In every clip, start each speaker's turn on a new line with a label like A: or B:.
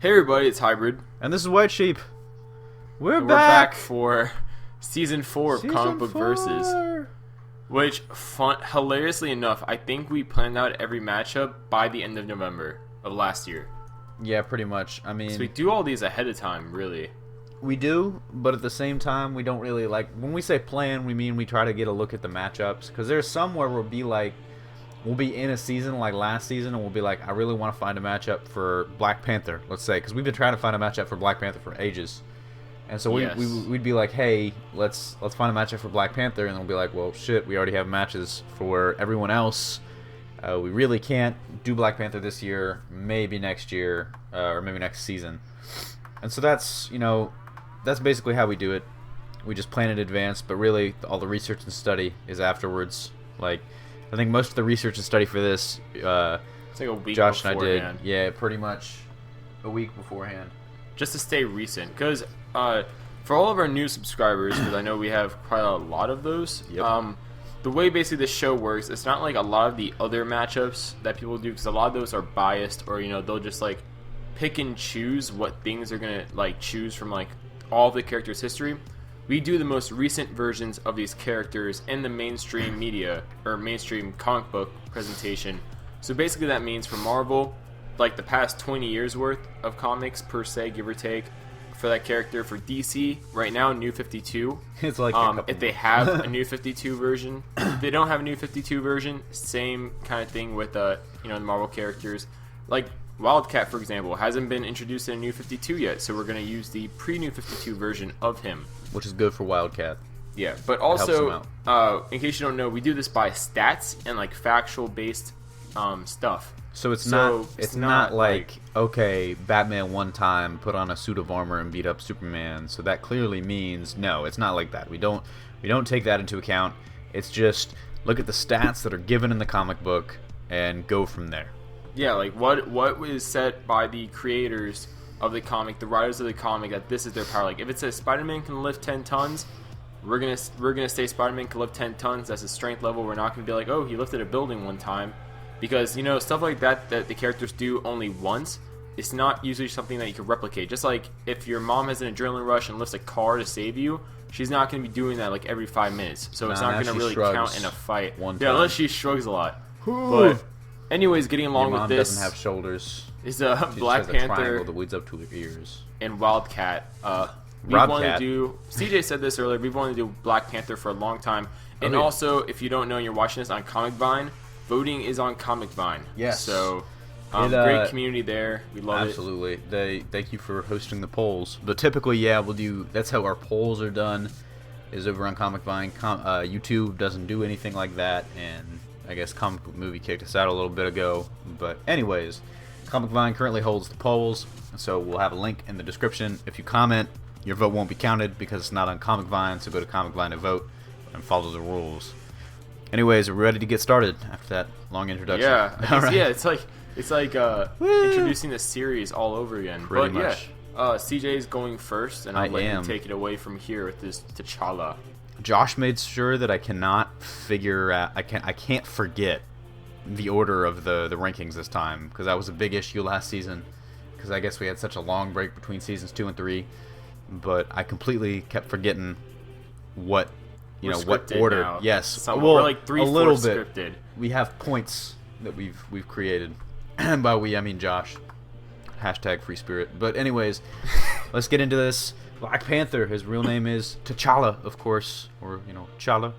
A: Hey everybody, it's Hybrid.
B: And this is White Sheep. We're
A: back for Season 4 of
B: Season
A: Comic Book
B: 4.
A: Versus. Which, hilariously enough, I think we planned out every matchup by the end of November of last year.
B: Yeah, pretty much. I
A: So we
B: mean,
A: do all these ahead of time, really.
B: we do, but at the same time, we don't really like. When we say plan, we mean we try to get a look at the matchups. Because there's somewhere we'll be like, we'll be in a season like last season, and we'll be like, I really want to find a matchup for Black Panther, let's say. Because we've been trying to find a matchup for Black Panther for ages. And so we'd be like, hey, let's find a matchup for Black Panther, and they'll be like, well, shit, we already have matches for everyone else. We really can't do Black Panther this year, maybe next year, or maybe next season. And so that's basically how we do it. We just plan in advance, but really all the research and study is afterwards. Like, I think most of the research and study for this,
A: It's like a week
B: Josh
A: beforehand.
B: and I did, yeah, pretty much a week beforehand.
A: Just to stay recent. Because for all of our new subscribers, because I know we have quite a lot of those,
B: Yep.
A: the way basically this show works, it's not like a lot of the other matchups that people do, because a lot of those are biased, or they'll just like pick and choose what things they're gonna like choose from like all of the characters' history. We do the most recent versions of these characters in the mainstream media or mainstream comic book presentation. So basically that means for Marvel, like the past 20 years worth of comics per se, give or take, for that character. For DC, right now, New 52.
B: It's like
A: If they have a New 52 version, if they don't have a New 52 version, same kind of thing with the Marvel characters. Like Wildcat, for example, hasn't been introduced in a New 52 yet, so we're going to use the pre-New 52 version of him.
B: which is good for Wildcat.
A: Yeah, but
B: Helps
A: also,
B: him
A: in case you don't know, we do this by stats and like factual based stuff.
B: So it's
A: So
B: not like, okay, Batman one time put on a suit of armor and beat up Superman. So that clearly means no, it's not like that. We don't take that into account. It's just look at the stats that are given in the comic book and go from there.
A: Yeah, like what was set by the creators of the comic, the writers of the comic, that this is their power. Like if it says Spider-Man can lift 10 tons, we're gonna say Spider-Man can lift 10 tons. That's his strength level. We're not gonna be like, oh, he lifted a building one time, because stuff like that the characters do only once. It's not usually something that you can replicate. Just like if your mom has an adrenaline rush and lifts a car to save you, she's not gonna be doing that like every 5 minutes. So it's not gonna really count in a fight.
B: One
A: Yeah,
B: time.
A: unless she shrugs a lot. But anyways, getting along
B: Your mom
A: with this
B: doesn't have shoulders.
A: is
B: She
A: Black
B: just has a
A: Panther
B: triangle that leads up to her ears.
A: and Wildcat. We
B: Robcat.
A: wanted to do. CJ said this earlier. We've wanted to do Black Panther for a long time, and
B: yeah.
A: also, if you don't know, and you're watching this on Comic Vine, voting is on Comic Vine.
B: Yes.
A: So,
B: It,
A: great community there. We love
B: Absolutely. Thank you for hosting the polls. But typically, yeah, we'll do. That's how our polls are done. Is over on Comic Vine. YouTube doesn't do anything like that, and I guess Comic Book Movie kicked us out a little bit ago. But anyways, Comic Vine currently holds the polls, so we'll have a link in the description. If you comment, your vote won't be counted because it's not on Comic Vine. So go to Comic Vine to vote and follow the rules. Anyways, we're ready to get started after that long
A: it.
B: introduction.
A: Yeah.
B: All right.
A: Yeah. It's like introducing the series all over again.
B: Pretty
A: but
B: much.
A: yeah, CJ's going first, and I'll let
B: am.
A: him take it away from here with this T'Challa.
B: Josh made sure that I cannot figure out. I can't forget the order of the rankings this time, because that was a big issue last season. Because I guess we had such a long break between seasons 2 and 3, but I completely kept forgetting what
A: We're
B: what
A: scripted
B: order.
A: now.
B: Yes,
A: We're like 3/4
B: a little bit.
A: scripted.
B: We have points that we've created. And by we, I mean Josh. Hashtag free spirit. But anyways, let's get into this. Black Panther, his real name is T'Challa, of course, or T'Challa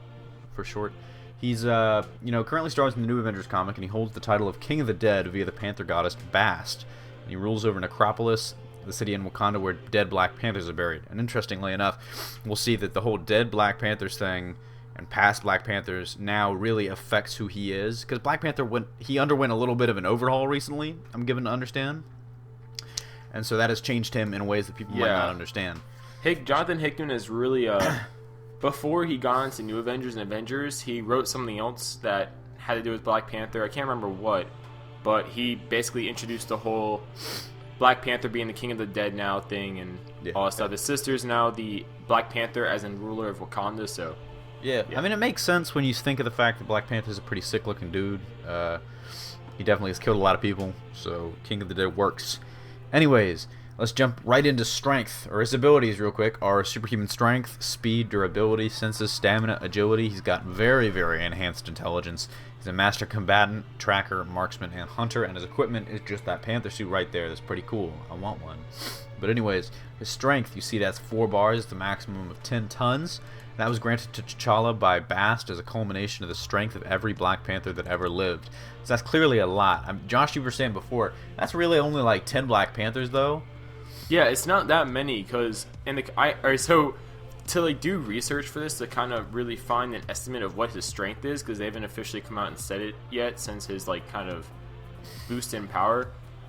B: for short. He's currently stars in the New Avengers comic, and he holds the title of King of the Dead via the Panther goddess Bast. And he rules over Necropolis, the city in Wakanda where dead Black Panthers are buried. And interestingly enough, we'll see that the whole dead Black Panthers thing and past Black Panthers now really affects who he is, because Black Panther underwent a little bit of an overhaul recently, I'm given to understand. And so that has changed him in ways that people might not understand.
A: Jonathan Hickman is really before he got into New Avengers and Avengers, he wrote something else that had to do with Black Panther. I can't remember what, but he basically introduced the whole Black Panther being the King of the Dead now thing and all that stuff. His sister's now the Black Panther as in ruler of Wakanda. So
B: yeah, I mean, it makes sense when you think of the fact that Black Panther's a pretty sick-looking dude. He definitely has killed a lot of people, so King of the Dead works. Anyways, let's jump right into strength, or his abilities real quick are superhuman strength, speed, durability, senses, stamina, agility. He's got very, very enhanced intelligence. He's a master combatant, tracker, marksman, and hunter, and his equipment is just that Panther suit right there. That's pretty cool. I want one. But anyways, his strength, you see that's 4 bars, the maximum of 10 tons. That was granted to T'Challa by Bast as a culmination of the strength of every Black Panther that ever lived. So that's clearly a lot. Josh, you were saying before, that's really only like 10 Black Panthers, though.
A: Yeah, it's not that many, because so to like do research for this to kind of really find an estimate of what his strength is, because they haven't officially come out and said it yet since his like kind of boost in power.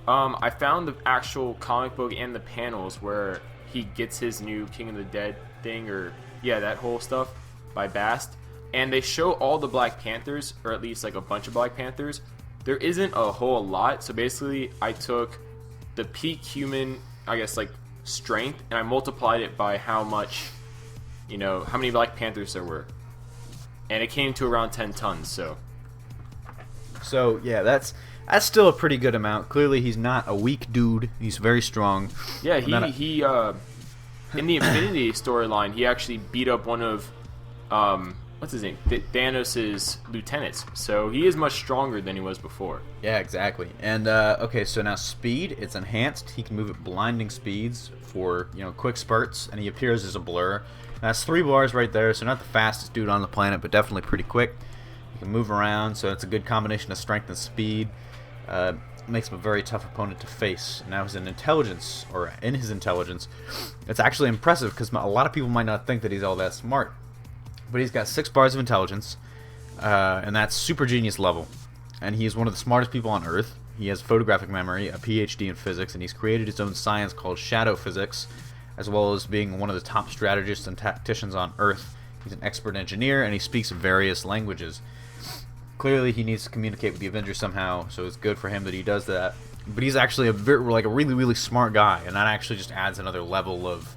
A: I found the actual comic book and the panels where he gets his new King of the Dead thing, or yeah, that whole stuff by Bast, and they show all the Black Panthers, or at least like a bunch of Black Panthers. There isn't a whole lot, so basically I took the peak human, I guess, like strength, and I multiplied it by how much, how many Black Panthers there were, and it came to around 10 tons.
B: So yeah, that's still a pretty good amount. Clearly, he's not a weak dude. He's very strong.
A: Yeah, he in the Infinity storyline, he actually beat up one of what's his name, Thanos' lieutenants. So he is much stronger than he was before.
B: Yeah, exactly. And okay, so now speed, it's enhanced. He can move at blinding speeds for quick spurts, and he appears as a blur. That's 3 bars right there. So not the fastest dude on the planet, but definitely pretty quick. He can move around, so it's a good combination of strength and speed. Makes him a very tough opponent to face. Now in his intelligence, it's actually impressive, because a lot of people might not think that he's all that smart. But he's got 6 bars of intelligence, and that's super genius level. And he is one of the smartest people on Earth. He has photographic memory, a PhD in physics, and he's created his own science called shadow physics, as well as being one of the top strategists and tacticians on Earth. He's an expert engineer, and he speaks various languages. Clearly, he needs to communicate with the Avengers somehow, so it's good for him that he does that. But he's actually a really, really smart guy, and that actually just adds another level of,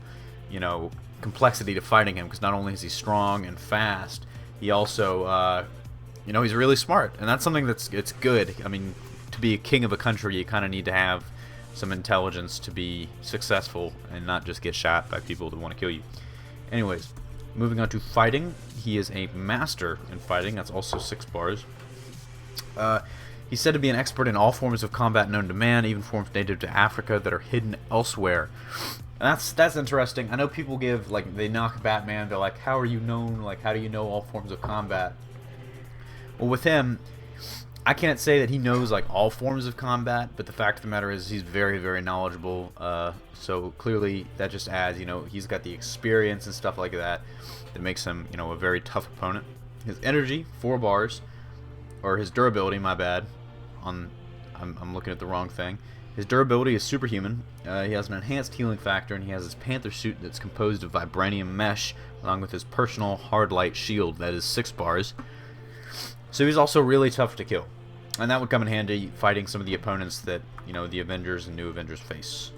B: complexity to fighting him, because not only is he strong and fast, he also, he's really smart, and that's something it's good. I mean, to be a king of a country, you kind of need to have some intelligence to be successful and not just get shot by people that want to kill you. Anyways, moving on to fighting, he is a master in fighting. That's also 6 bars. He's said to be an expert in all forms of combat known to man, even forms native to Africa that are hidden elsewhere. And that's interesting. I know people they knock Batman. They're like, how are you known? Like, how do you know all forms of combat? Well, with him, I can't say that he knows all forms of combat, but the fact of the matter is he's very, very knowledgeable. So clearly that just adds, he's got the experience and stuff like that makes him, a very tough opponent. His energy, 4 bars, or his durability, my bad. I'm looking at the wrong thing. His durability is superhuman. He has an enhanced healing factor, and he has his Panther suit that's composed of vibranium mesh, along with his personal hard light shield that is 6 bars. So he's also really tough to kill, and that would come in handy fighting some of the opponents that the Avengers and New Avengers face.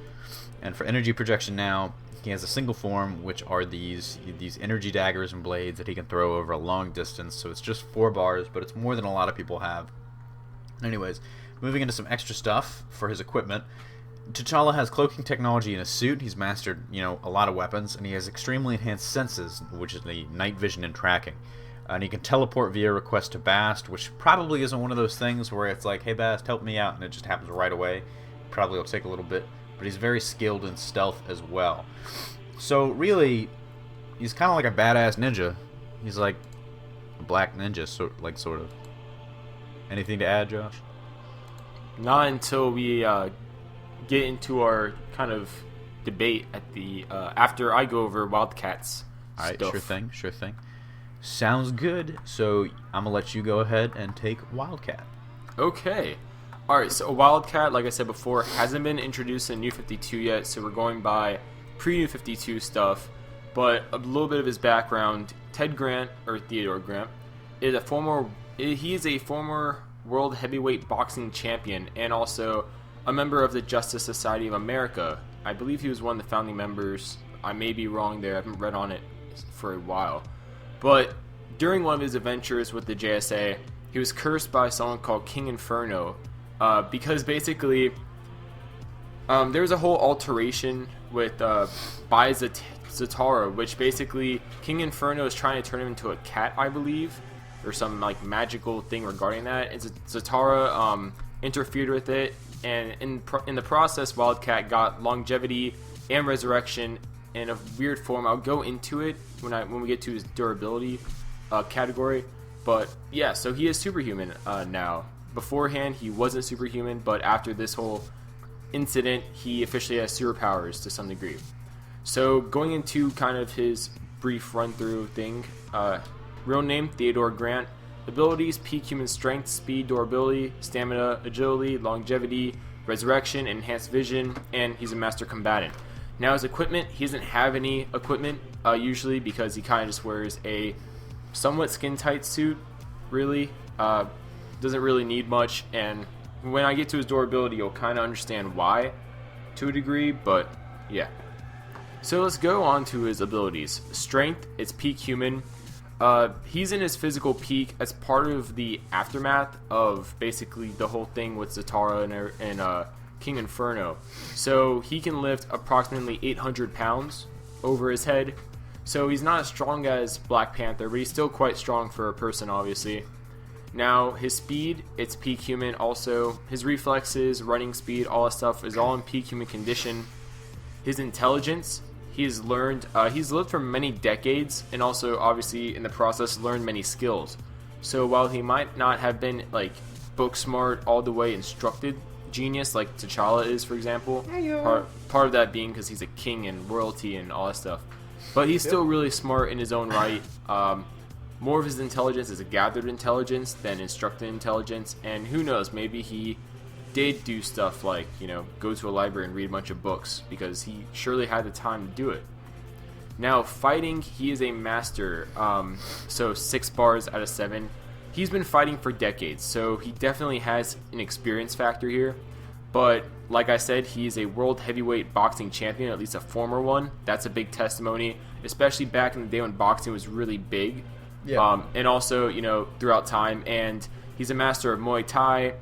B: And for energy projection now, he has a single form, which are these energy daggers and blades that he can throw over a long distance. So it's just 4 bars, but it's more than a lot of people have. Anyways, moving into some extra stuff for his equipment. T'Challa has cloaking technology in his suit. He's mastered, a lot of weapons, and he has extremely enhanced senses, which is the night vision and tracking. And he can teleport via request to Bast, which probably isn't one of those things where it's like, hey Bast, help me out, and it just happens right away. Probably will take a little bit, but he's very skilled in stealth as well. So really, he's kind of like a badass ninja. He's like a black ninja, sort of. Anything to add, Josh?
A: Not until we get into our kind of debate at the after I go over Wildcat's
B: Alright,
A: stuff.
B: sure thing. Sounds good. So I'm gonna let you go ahead and take Wildcat.
A: Okay. Alright, so Wildcat, like I said before, hasn't been introduced in New 52 yet, so we're going by pre-New 52 stuff. But a little bit of his background: Ted Grant, or Theodore Grant, is a former world heavyweight boxing champion, and also a member of the Justice Society of America. I believe he was one of the founding members. I may be wrong there. I haven't read on it for a while. But during one of his adventures with the JSA, he was cursed by someone called King Inferno, because basically There's a whole alteration with by Zatara, which basically King Inferno is trying to turn him into a cat, I believe, or some like magical thing regarding that. And Zatara interfered with it, and in the process, Wildcat got longevity and resurrection in a weird form. I'll go into it when we get to his durability category. But yeah, so he is superhuman now. Beforehand, he wasn't superhuman, but after this whole incident, he officially has superpowers to some degree. So going into kind of his brief run through thing, real name Theodore Grant, abilities peak human strength, speed, durability, stamina, agility, longevity, resurrection, enhanced vision, and he's a master combatant. Now his equipment, he doesn't have any equipment usually, because he kind of just wears a somewhat skin tight suit, really. Doesn't really need much, and when I get to his durability, you'll kind of understand why to a degree, but yeah. So let's go on to his abilities. Strength, it's peak human. He's in his physical peak as part of the aftermath of basically the whole thing with Zatara and King Inferno. So he can lift approximately 800 pounds over his head. So he's not as strong as Black Panther, but he's still quite strong for a person, obviously. Now, his speed, it's peak human also. His reflexes, running speed, all that stuff is all in peak human condition. His intelligence, he's lived for many decades, and also, obviously, in the process, learned many skills. So while he might not have been, like, book smart, all the way instructed genius, like T'Challa is, for example, part of that being because he's a king and royalty and all that stuff. But he's still really smart in his own right. More of his intelligence is a gathered intelligence than instructed intelligence, and who knows, maybe he did do stuff like, go to a library and read a bunch of books, because he surely had the time to do it. Now, fighting, he is a master, so 6 bars out of 7. He's been fighting for decades, so he definitely has an experience factor here, but like I said, he is a world heavyweight boxing champion, at least a former one. That's a big testimony, especially back in the day when boxing was really big. Yeah. And also, throughout time. And he's a master of Muay Thai,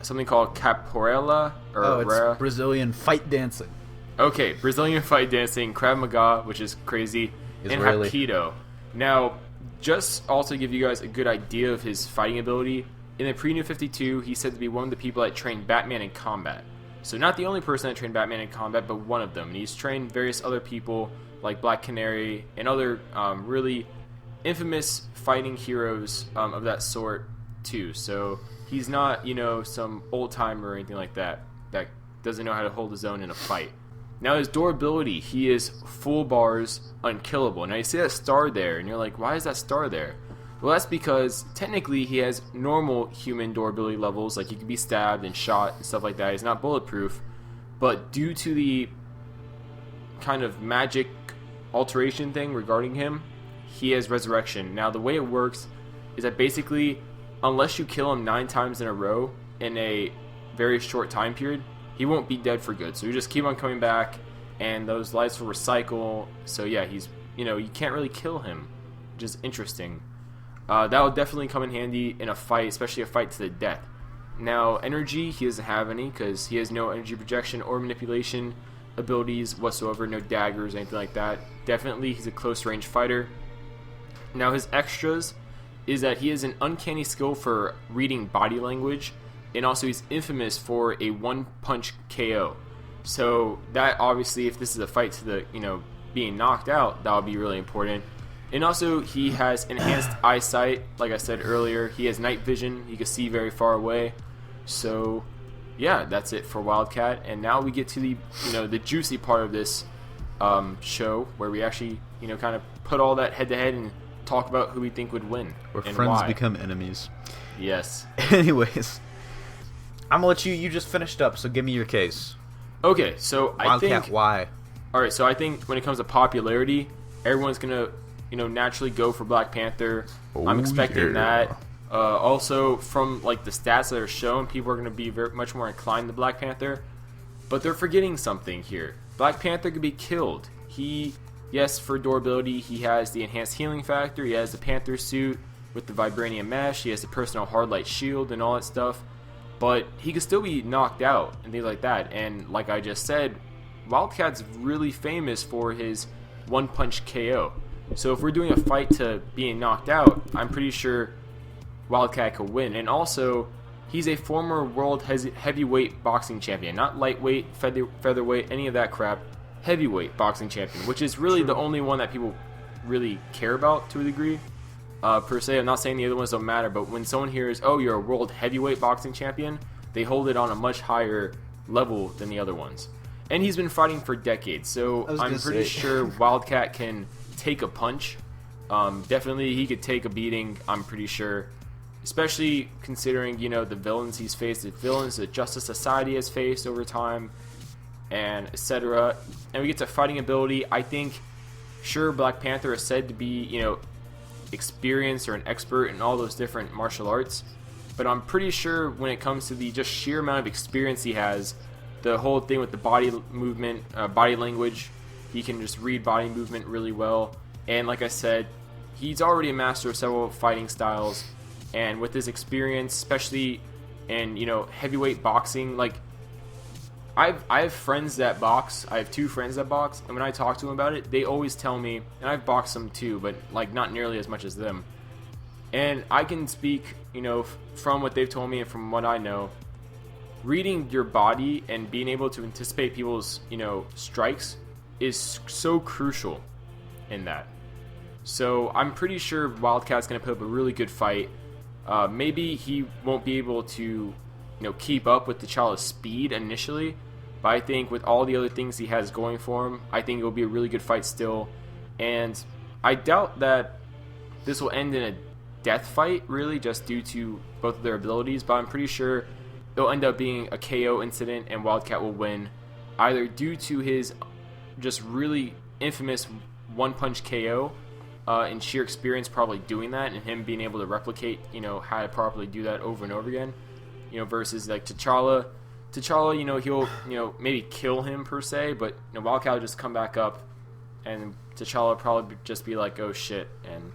A: something called Capoeira.
B: It's Brazilian fight dancing.
A: Okay, Brazilian fight dancing, Krav Maga, which is crazy,
B: Israeli.
A: And Hapkido. Now, just also to give you guys a good idea of his fighting ability, in the Pre-New 52, he's said to be one of the people that trained Batman in combat. So not the only person that trained Batman in combat, but one of them. And he's trained various other people, like Black Canary, and other really infamous fighting heroes of that sort too. So he's not, some old timer or anything like that doesn't know how to hold his own in a fight. Now his durability, he is full bars, unkillable. Now you see that star there, and you're like, why is that star there? Well, that's because technically he has normal human durability levels, like he can be stabbed and shot and stuff like that. He's not bulletproof, but due to the kind of magic alteration thing regarding him, he has resurrection. Now the way it works is that basically, unless you kill him 9 times in a row in a very short time period, he won't be dead for good. So you just keep on coming back, and those lives will recycle. So yeah, he's, you can't really kill him, which is interesting. That will definitely come in handy in a fight, especially a fight to the death. Now energy, he doesn't have any, because he has no energy projection or manipulation abilities whatsoever, no daggers, anything like that. Definitely he's a close range fighter. Now his extras is that he has an uncanny skill for reading body language, and also he's infamous for a one-punch KO. So that obviously, if this is a fight to the, being knocked out, that would be really important. And also he has enhanced eyesight, like I said earlier. He has night vision, he can see very far away. So yeah, that's it for Wildcat. And now we get to the, the juicy part of this show, where we actually, kind of put all that head to head and talk about who we think would win.
B: Where
A: and
B: friends
A: why.
B: become enemies.
A: Yes.
B: Anyways, I'm gonna let you just finished up, so give me your case.
A: Okay, so I
B: Wildcat,
A: think...
B: why?
A: Alright, so I think when it comes to popularity, everyone's gonna, naturally go for Black Panther. I'm expecting that. Also, from, the stats that are shown, people are gonna be much more inclined to Black Panther. But they're forgetting something here. Black Panther could be killed. Yes, for durability, he has the enhanced healing factor, he has the Panther suit with the vibranium mesh, he has the personal hard light shield and all that stuff. but he could still be knocked out and things like that. And like I just said, Wildcat's really famous for his one-punch KO. So if we're doing a fight to being knocked out, I'm pretty sure Wildcat could win. And also, he's a former world heavyweight boxing champion, not lightweight, featherweight, any of that crap. Heavyweight boxing champion, which is really the only one that people really care about to a degree. Per se, I'm not saying the other ones don't matter, but when someone hears, oh, you're a world heavyweight boxing champion, they hold it on a much higher level than the other ones. And he's been fighting for decades, so I'm pretty sure Wildcat can take a punch. Definitely he could take a beating, I'm pretty sure. Especially considering, the villains he's faced, the villains that Justice Society has faced over time, and etc. And we get to fighting ability. I think, sure, Black Panther is said to be, experienced or an expert in all those different martial arts, but I'm pretty sure when it comes to the just sheer amount of experience he has, the whole thing with the body movement, body language, he can just read body movement really well. And like I said, he's already a master of several fighting styles, and with his experience, especially in heavyweight boxing, like I have friends that box. I have 2 friends that box, and when I talk to them about it, they always tell me, and I've boxed them too, but like not nearly as much as them. And I can speak, from what they've told me and from what I know, reading your body and being able to anticipate people's, strikes is so crucial in that. So I'm pretty sure Wildcat's going to put up a really good fight. Maybe he won't be able to, keep up with T'Challa's speed initially, but I think with all the other things he has going for him, I think it will be a really good fight still. And I doubt that this will end in a death fight, really, just due to both of their abilities, but I'm pretty sure it'll end up being a KO incident and Wildcat will win, either due to his just really infamous one-punch KO and sheer experience probably doing that, and him being able to replicate, how to properly do that over and over again, versus like T'Challa, he'll, maybe kill him per se, but Wildcat will just come back up, and T'Challa will probably just be like, oh shit, and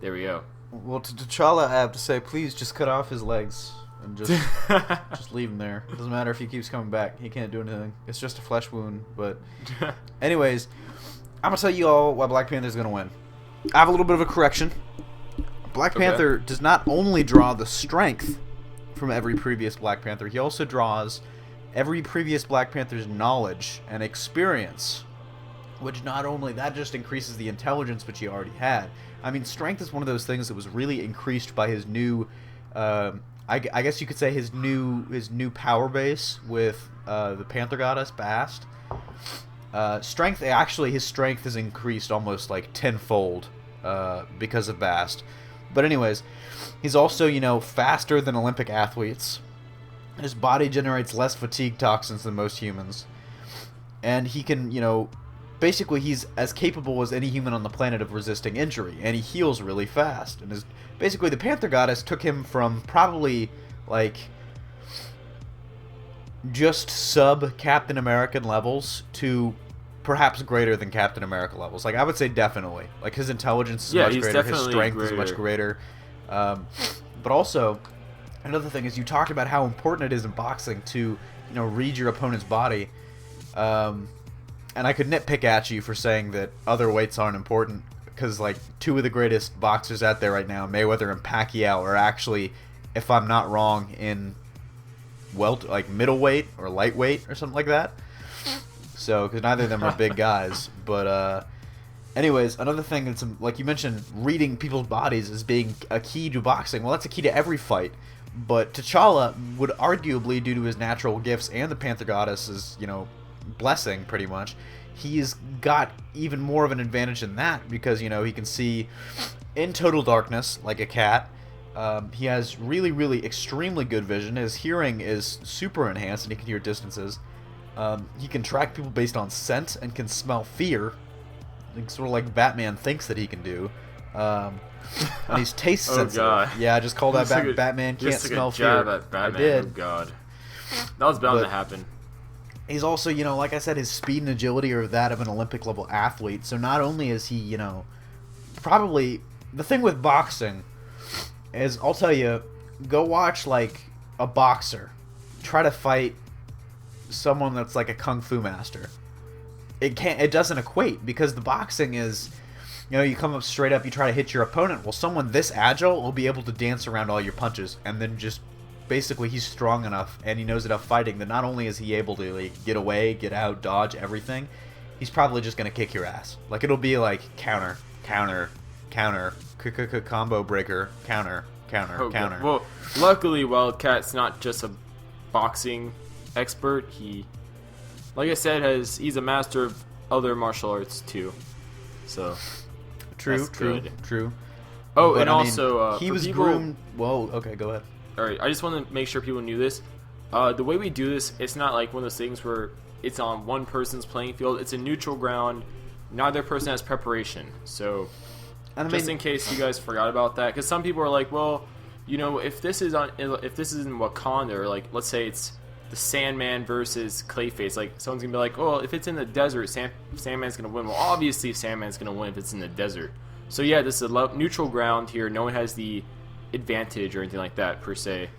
A: there we go.
B: Well, to T'Challa, I have to say, please just cut off his legs and just just leave him there. It doesn't matter if he keeps coming back; he can't do anything. It's just a flesh wound. But, anyways, I'm gonna tell you all why Black Panther's gonna win. I have a little bit of a correction. Black Panther does not only draw the strength from every previous Black Panther, he also draws every previous Black Panther's knowledge and experience, which not only that just increases the intelligence which he already had. I mean, strength is one of those things that was really increased by his new, I guess you could say his new power base with the Panther goddess Bast. Strength, actually, his strength is increased almost like tenfold because of Bast. But anyways, he's also, faster than Olympic athletes. His body generates less fatigue toxins than most humans. And he can, basically he's as capable as any human on the planet of resisting injury. And he heals really fast. And basically the Panther goddess took him from probably, like, just sub-Captain American levels to perhaps greater than Captain America levels. Like, I would say definitely. Like, his intelligence is much greater, his strength is much greater. But also, another thing is, you talked about how important it is in boxing to, read your opponent's body. And I could nitpick at you for saying that other weights aren't important, because, like, 2 of the greatest boxers out there right now, Mayweather and Pacquiao, are actually, if I'm not wrong, in middleweight or lightweight or something like that. So, because neither of them are big guys. But, anyways, another thing that's, like you mentioned, reading people's bodies as being a key to boxing. Well, that's a key to every fight. But T'Challa would arguably, due to his natural gifts and the Panther Goddess's, blessing, pretty much, he's got even more of an advantage than that, because, he can see in total darkness, like a cat. He has really, really extremely good vision. His hearing is super enhanced, and he can hear distances. He can track people based on scent and can smell fear, sort of like Batman thinks that he can do. And he's taste sensitive.
A: God.
B: Yeah, I just called that Batman can't smell fear.
A: At Batman.
B: I did.
A: Oh God, that was bound to happen.
B: He's also, like I said, his speed and agility are that of an Olympic level athlete. So not only is he, probably the thing with boxing is, I'll tell you, go watch like a boxer try to fight someone that's like a kung fu master. It doesn't equate, because the boxing is, you come up straight up, you try to hit your opponent. Well, someone this agile will be able to dance around all your punches, and then just basically he's strong enough and he knows enough fighting that not only is he able to like get away, get out, dodge everything, he's probably just gonna kick your ass. Like, it'll be like counter, counter, counter, combo breaker, counter, counter, counter.
A: Well, luckily Wildcat's not just a boxing expert. He, like I said, he's a master of other martial arts too. So
B: true.
A: Oh,
B: but,
A: and also
B: he was groomed. Well, okay, go ahead.
A: All right, I just want to make sure people knew this. The way we do this, it's not like one of those things where it's on one person's playing field. It's a neutral ground. Neither person has preparation. So, just in case you guys forgot about that, because some people are like, well, if this is in Wakanda, or like, let's say it's the Sandman versus Clayface, like, someone's gonna be like, oh, if it's in the desert, Sandman's gonna win. Well, obviously Sandman's gonna win if it's in the desert. So yeah, this is a neutral ground here. No one has the advantage or anything like that per se,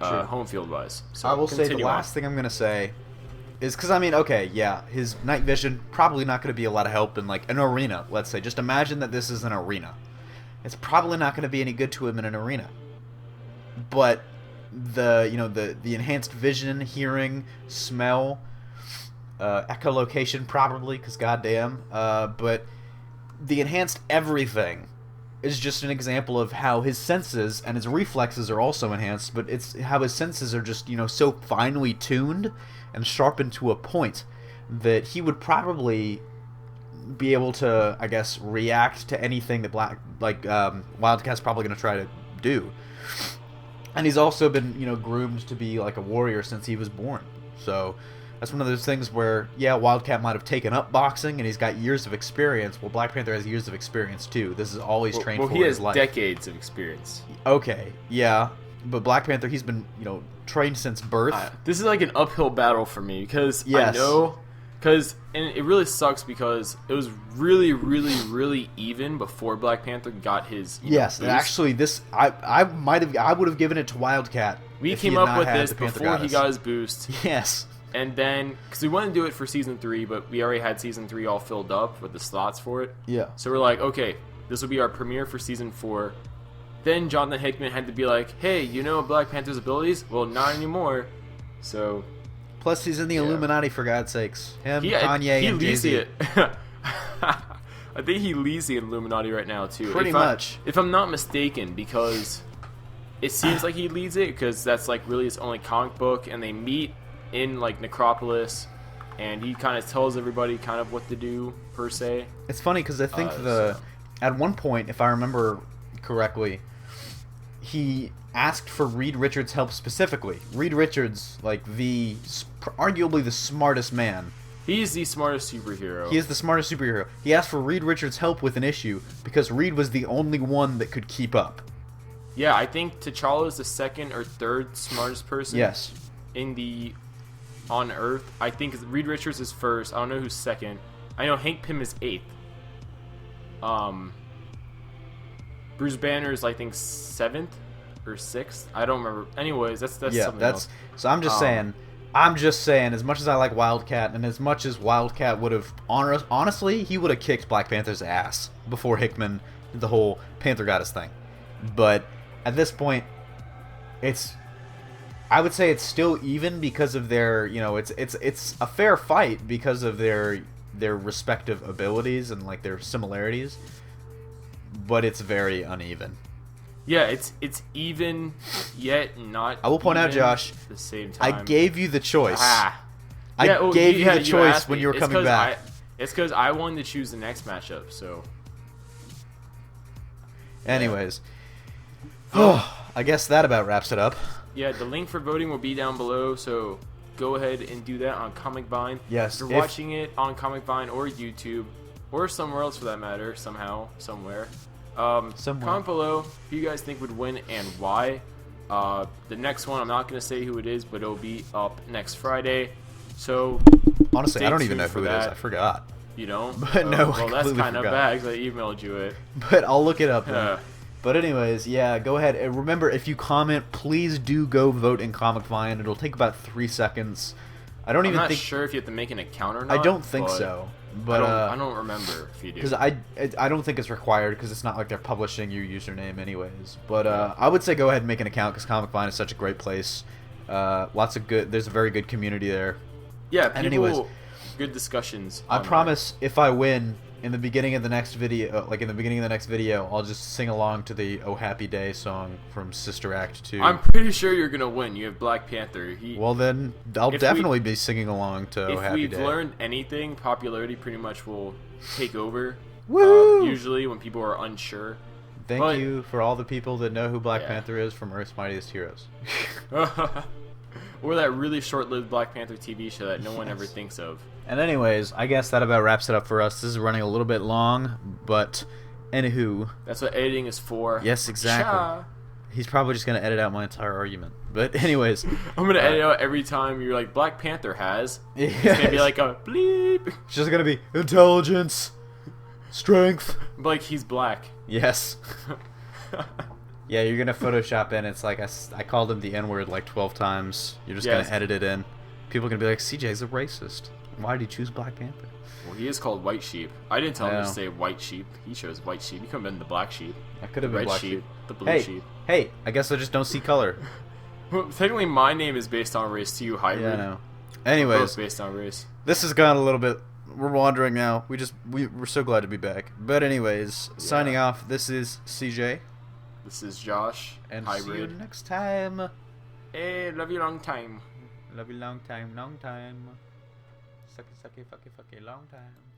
A: home field wise. So
B: I will say the last thing I'm gonna say is, because okay, yeah, his night vision probably not gonna be a lot of help in like an arena. Let's say, just imagine that this is an arena. It's probably not gonna be any good to him in an arena. But the enhanced vision, hearing, smell, echolocation probably, because goddamn, but the enhanced everything is just an example of how his senses and his reflexes are also enhanced, but it's how his senses are just, so finely tuned and sharpened to a point that he would probably be able to, I guess, react to anything that Wildcat's probably going to try to do. And he's also been, groomed to be like a warrior since he was born. So that's one of those things where, yeah, Wildcat might have taken up boxing and he's got years of experience. Well, Black Panther has years of experience too. This is all he's trained for his life.
A: He has decades of experience.
B: Okay, yeah. But Black Panther, he's been, trained since birth.
A: This is like an uphill battle for me, because
B: yes.
A: I know, and it really sucks because it was really, really, really even before Black Panther got his.
B: Yes, and actually, I would have given it to Wildcat.
A: We came up with this before he got his boost.
B: Yes.
A: And then, because we wanted to do it for Season 3, but we already had Season 3 all filled up with the slots for it.
B: Yeah.
A: So we're like, okay, this will be our premiere for Season 4. Then Jonathan Hickman had to be like, hey, Black Panther's abilities? Well, not anymore. So...
B: Plus, he's in the Illuminati, for God's sakes. Kanye, and Jay-Z.
A: I think he leads the Illuminati right now, too.
B: Pretty much.
A: If I'm not mistaken, because it seems like he leads it, because that's, like, really his only comic book, and they meet in like Necropolis, and he kind of tells everybody kind of what to do per se.
B: It's funny because I think at one point, if I remember correctly, he asked for Reed Richards' help specifically. Reed Richards, like arguably the smartest man.
A: He's the smartest superhero.
B: He is the smartest superhero. He asked for Reed Richards' help with an issue because Reed was the only one that could keep up.
A: Yeah, I think T'Challa is the second or third smartest person.
B: Yes.
A: On Earth. I think Reed Richards is first. I don't know who's second. I know Hank Pym is 8th. Bruce Banner is, I think, 7th or 6th. I don't remember. Anyways, that's something else.
B: So I'm just saying, as much as I like Wildcat, and as much as Wildcat would have, honestly, he would have kicked Black Panther's ass before Hickman did the whole Panther Goddess thing. But at this point, I would say it's still even because of their, it's a fair fight because of their respective abilities and like their similarities, but it's very uneven.
A: Yeah, it's even yet not.
B: I will point out, Josh,
A: at the same time.
B: I gave you the choice.
A: I
B: gave you the choice when you were coming back.
A: It's because I wanted to choose the next matchup. So,
B: anyways, I guess that about wraps it up.
A: Yeah, the link for voting will be down below, so go ahead and do that on Comic Vine.
B: Yes.
A: If you're watching it on Comic Vine or YouTube, or somewhere else for that matter, somewhere. Comment below who you guys think would win and why. The next one, I'm not going to say who it is, but it'll be up next Friday. So,
B: honestly, I don't even know who it is. I forgot.
A: You don't?
B: But no,
A: well, that's kind of bad because I emailed you it.
B: But I'll look it up. But anyways, yeah, go ahead. And remember, if you comment, please do go vote in Comic Vine. It'll take about 3 seconds. I'm
A: not sure if you have to make an account or not.
B: I don't think so. But
A: I don't remember if you do.
B: Because I don't think it's required because it's not like they're publishing your username anyways. But I would say go ahead and make an account because Comic Vine is such a great place. Lots of good. There's a very good community there.
A: Yeah,
B: and anyways,
A: good discussions.
B: I promise if I win in the beginning of the next video, I'll just sing along to the "Oh Happy Day" song from Sister Act 2.
A: I'm pretty sure you're gonna win. You have Black Panther.
B: Well then, I'll definitely be singing along to "Oh Happy Day."
A: If we've learned anything, popularity pretty much will take over.
B: Woo!
A: Usually when people are unsure.
B: Thank you for all the people that know who Black Panther is from Earth's Mightiest Heroes.
A: Or that really short-lived Black Panther TV show that no one ever thinks of.
B: And anyways, I guess that about wraps it up for us. This is running a little bit long, but anywho.
A: That's what editing is for.
B: Yes, exactly. He's probably just going to edit out my entire argument. But anyways.
A: I'm going to edit out every time you're like, Black Panther has. Yes. It's going to be like a bleep.
B: It's just going to be intelligence, strength.
A: But like, he's black.
B: Yes. Yeah, you're going to Photoshop in. It's like I called him the N-word like 12 times. You're just going to edit it in. People are going to be like, CJ's a racist. Why did he choose Black Panther?
A: Well, he is called White Sheep. I didn't tell him to say White Sheep. He chose White Sheep. He could have been the Black Sheep.
B: I could have been Black Sheep.
A: The Blue Sheep.
B: Hey, I guess I just don't see color.
A: Well, technically, my name is based on race too, hybrid.
B: Yeah, I know. Anyways,
A: both based on race.
B: This has gone a little bit. We're wandering now. We're so glad to be back. But anyways, signing off. This is CJ.
A: This is Josh.
B: And
A: hybrid.
B: See you next time.
A: Hey, love you long time.
B: Love you long time, long time. Sucky, sucky, fucky, fucky, long time.